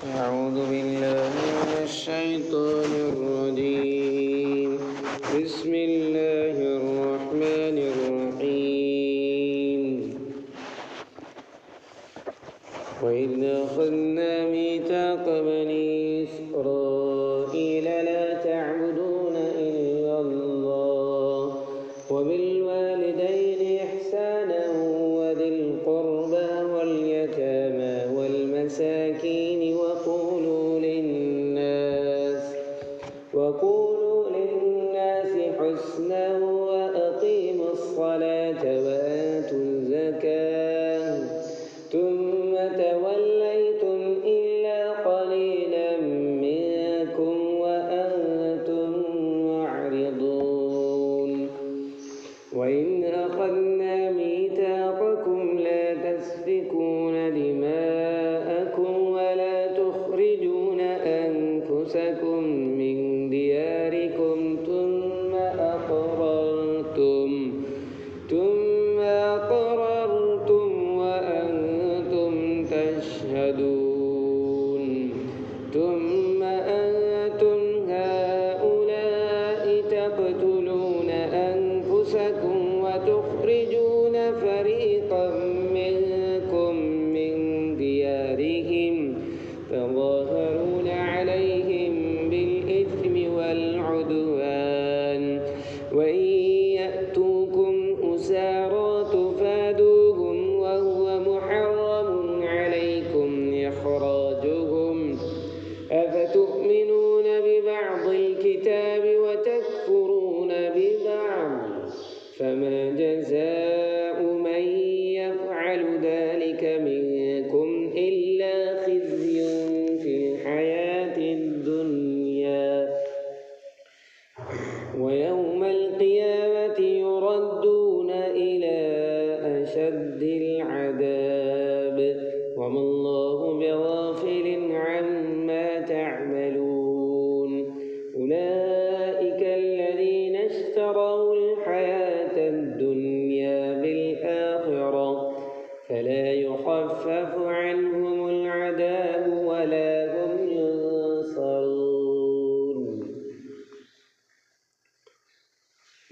أعوذ بالله من الشيطان الرجيم. بسم الله الرحمن الرحيم. وإذ أخذنا ميثاق بني إسرائيل لا تعبدون إلا الله وبالوالدين إحسانا وذي القربى واليتامى والمساكين وقولوا للناس حسنا وأقيموا الصلاة وآتوا الزكاة ثم توليتم إلا قليلا منكم وأنتم معرضون. وإن أخذنا ميثاقكم لا تسفكون دماءكم ولا تخرجون أنفسكم من دياركم ثم أقررتم وأنتم تشهدون. ثم أنتم هؤلاء تقتلون أنفسكم وتخرجون فريقا منكم من ديارهم تظاهرون عليهم بالإثم والعدوان وإن يأتوكم أسارى تفادوهم وهو محرم عليكم إخراجهم أفتؤمنون ببعض الكتاب وتكفرون ببعض فما جزاء من يفعل ذلك منكم إلا خزي في الحياة الدنيا ويوم القيامة يردون إلى أشد العذاب وما الله بغافل عما تعملون. أولئك الذين اشتروا الحياة الدنيا بالآخرة فلا يخفف عنهم العذاب ولا هم ينصرون.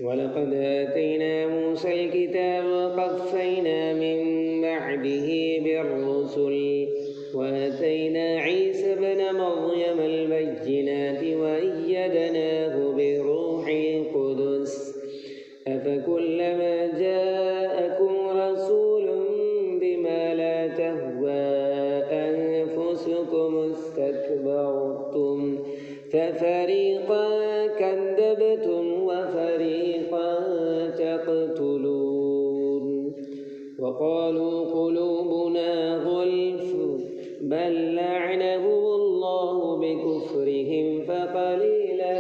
ولقد آتينا موسى الكتاب وقفينا من بعده بالرسل وآتينا عيسى ابن مريم البينات وأيدناه بروح القدس أفكلما جاءكم رسول بما لا تهوى أنفسكم استكبرتم ففريقا كذبتم وفريقا تقتلون. وقالوا قلوبنا غلف بل لعنهم الله بكفرهم فقليلا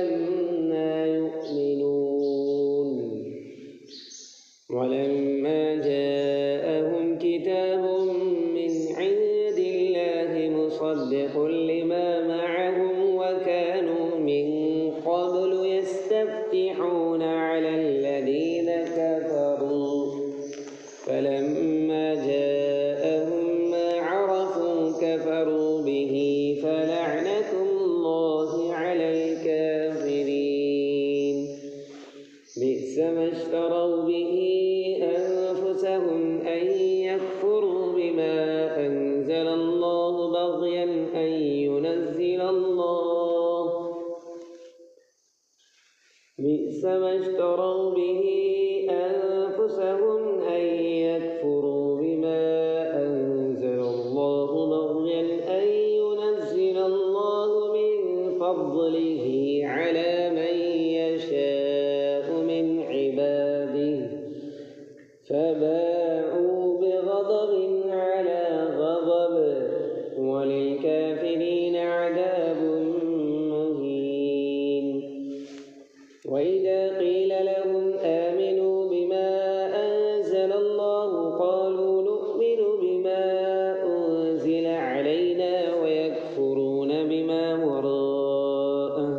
ما يؤمنون. ولما جاءهم كتاب من عند الله مصدق لما معهم وكانوا من قبل يستفتحون على الذين كفروا فلما جاءهم ما عرفوا كفروا به فلعنة الله على الكافرين. بئس ما اشتروا به أنفسهم أن يكفروا بما أنزل الله بغيا أن ينزل الله بئس ما اشتروا به أنفسهم أن يكفروا بما أنزل الله بغيا أن ينزل الله من فضله على من يشاء من عباده فباءوا بغضب على غضب وللكافرين عذاب مهين. وإذا قيل لهم آمنوا بما أنزل الله قالوا نؤمن بما أنزل علينا ويكفرون بما وراءه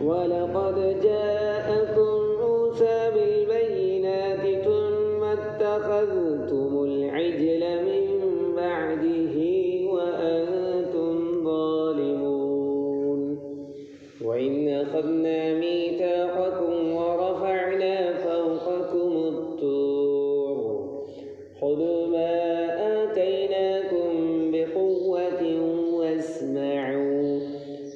ولقد جاءكم موسى بالبينات ثم اتخذتم العجل من بعده وأنتم ظالمون وإن أخذنا ميثاقكم ورفعنا فوقكم الطور خذوا ما آتيناكم بقوة واسمعوا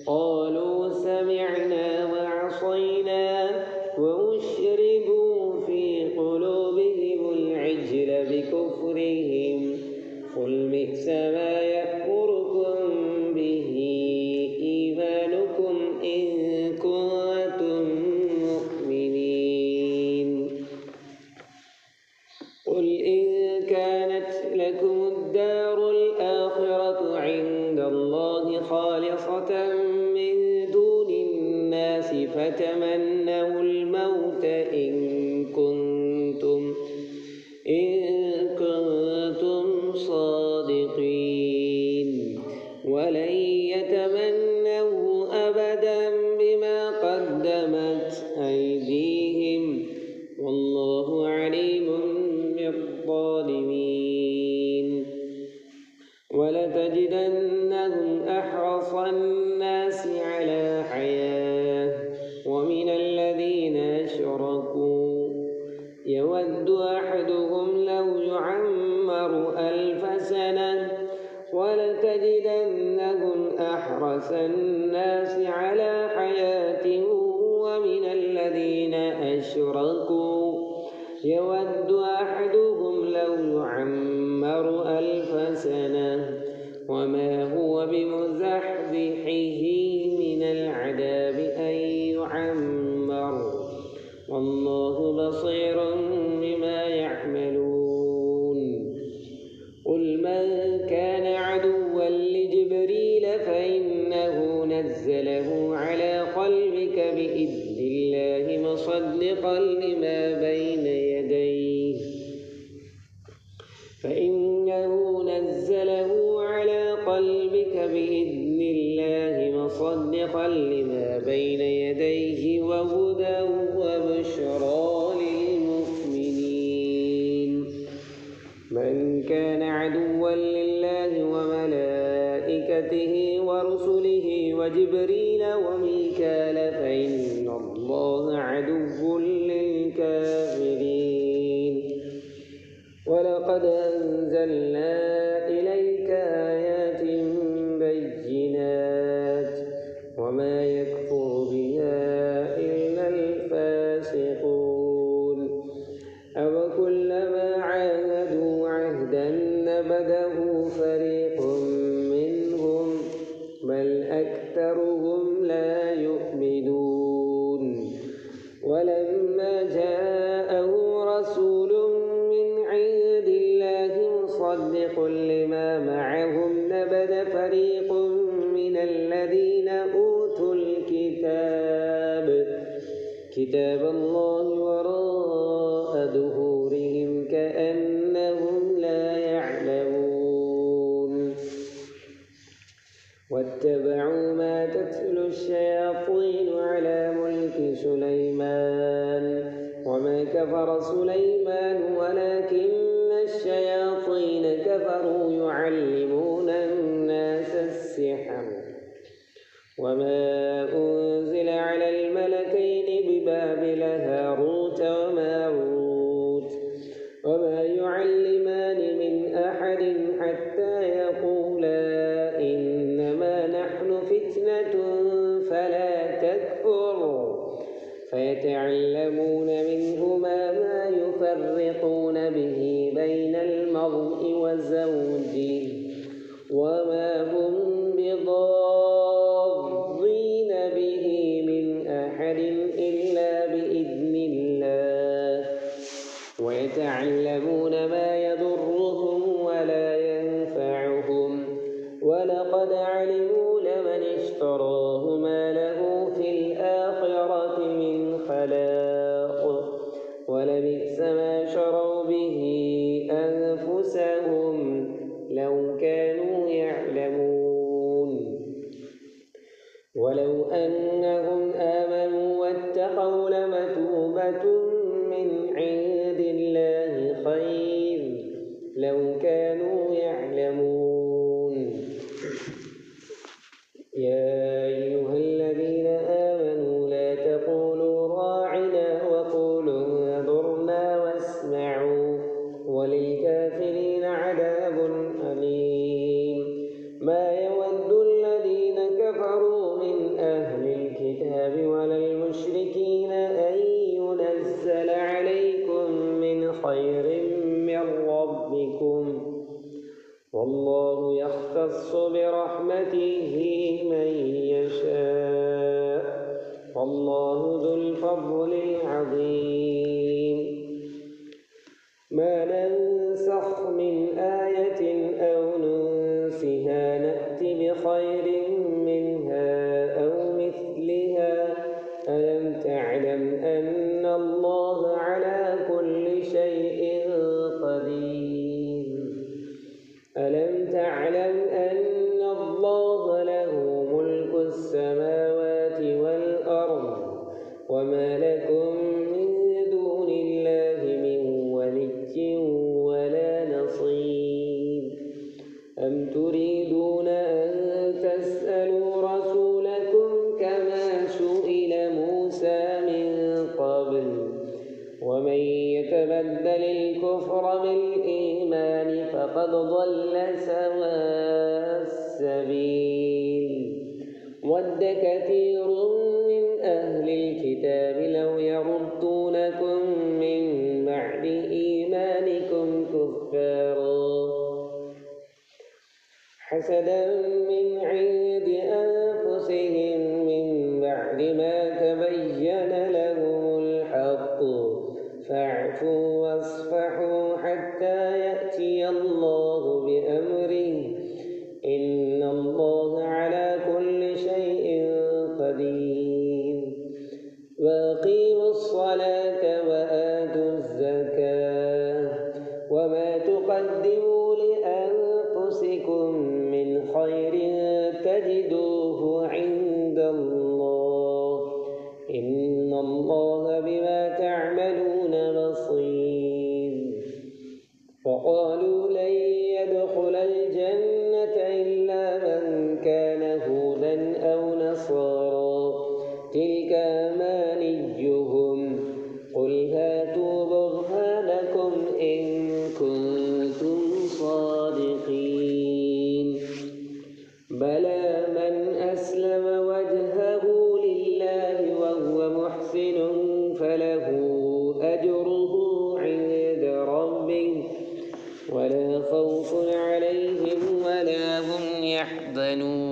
قالوا سمعنا وعصينا وأشربوا في قلوبهم العجل بكفرهم قل بئس ما يأمركم به إيمانكم إن كنتم مؤمنين قل إن كانت لكم الدار الآخرة عند الله خالصة من دون الناس فتمنوا الموت إن كنتم صادقين ولن يتمنوا أبدا بما قدمت أيديهم والله عليم بالظالمين ولتجدنهم أحرص الناس على حياة ومن الذين أشركوا يود أحدهم لو يعمر 1000 سنة ولتجدنهم أحرص الناس على حياة ومن الذين أشركوا يود أحدهم لو يعمر 1000 سنة وما هو بمزحزحه من العذاب أن يعمر والله بصير بما يعملون قل من كان عدوا لجبريل فإنه نزله على قلبك بإذن الله مصدقا لما بين يديه فإنه نزله على قلبك بإذن الله مصدقا لما بين يديه وهدى وبشرى للمؤمنين من كان عدوا لله وملائكته ورسله وجبريل وميكال فإن الله عدو للكافرين ولقد أنزلنا إليك آيات بينات وما يكفر بها إلا الفاسقون أوكلما عاهدوا عهدا نبذه فريق منهم بل أكثرهم لا يؤمنون ولما جاءهم رسول من عند الله مصدق لما معهم نبذ فريق من الذين أوتوا كتاب الله وراء ظهورهم كأنهم لا يعلمون واتبعوا ما تتلو الشياطين على ملك سليمان وما كفر سليمان ولكن الشياطين كفروا يعلمون الناس السحر وما أنزل على الملكين ببابل هاروت وماروت وما يعلمان من أحد حتى يقولا إنما نحن فتنة فلا تكفر فيتعلمون منهما ما يفرقون به بين المرء وزوجه وما هم بضارين به من أحد إلا بإذن الله ويتعلمون ما يضرهم ولا ينفعهم ولقد علموا لمن اشتراه ما له في الآخرة من خلاق ولبئس ما شروا به أنفسهم لو كانوا يعلمون ولو أنهم آمنوا واتقوا لمثوبة من عند الله خير لو كانوا يعلمون. يا أيها الذين آمنوا لا تقولوا راعنا وقولوا انظرنا واسمعوا وللكافرين عذاب أليم. ما يود الذين كفروا من أهل الكتاب ولا المشركين أن ينزل عليكم من خير من ربكم والله يختص برحمته من يشاء والله ذو الفضل العظيم. ما ننسخ من آية أو ننسها نأت بخير منها أو مثلها. ألم تعلم أن الله على كل شيء قدير. ألم تعلم أن الله له ملك السماوات والأرض وما لكم من دون الله من ولي ولا نصير. أم تريدون أن تسألوا رسولكم كما سئل موسى من قبل ومن يتبدل الكفر بالإيمان فقد ضل سواء السبيل. ود كثير من أهل الكتاب لو يردونكم من بعد إيمانكم كفارا حسدا من عند أنفسهم من بعد ما تبين لهم الحق فاعفوا واصفحوا حتى يأتي الله بأمره إن الله على كل شيء قدير. وأقيموا الصلاة وآتوا الزكاة وما تقدموا لأنفسكم من خير تجدوه عند الله إن الله بما تعملون بصير. وقالوا لن يدخل الجنة إلا من كان هودا أو نصارى تلك أمانيهم قل هاتوا برهانكم إن كنتم صادقين. بلى من أسلم وجهه لله وهو محسن فله أجره عند ربه ولا خوف عليهم ولا هم يحزنون.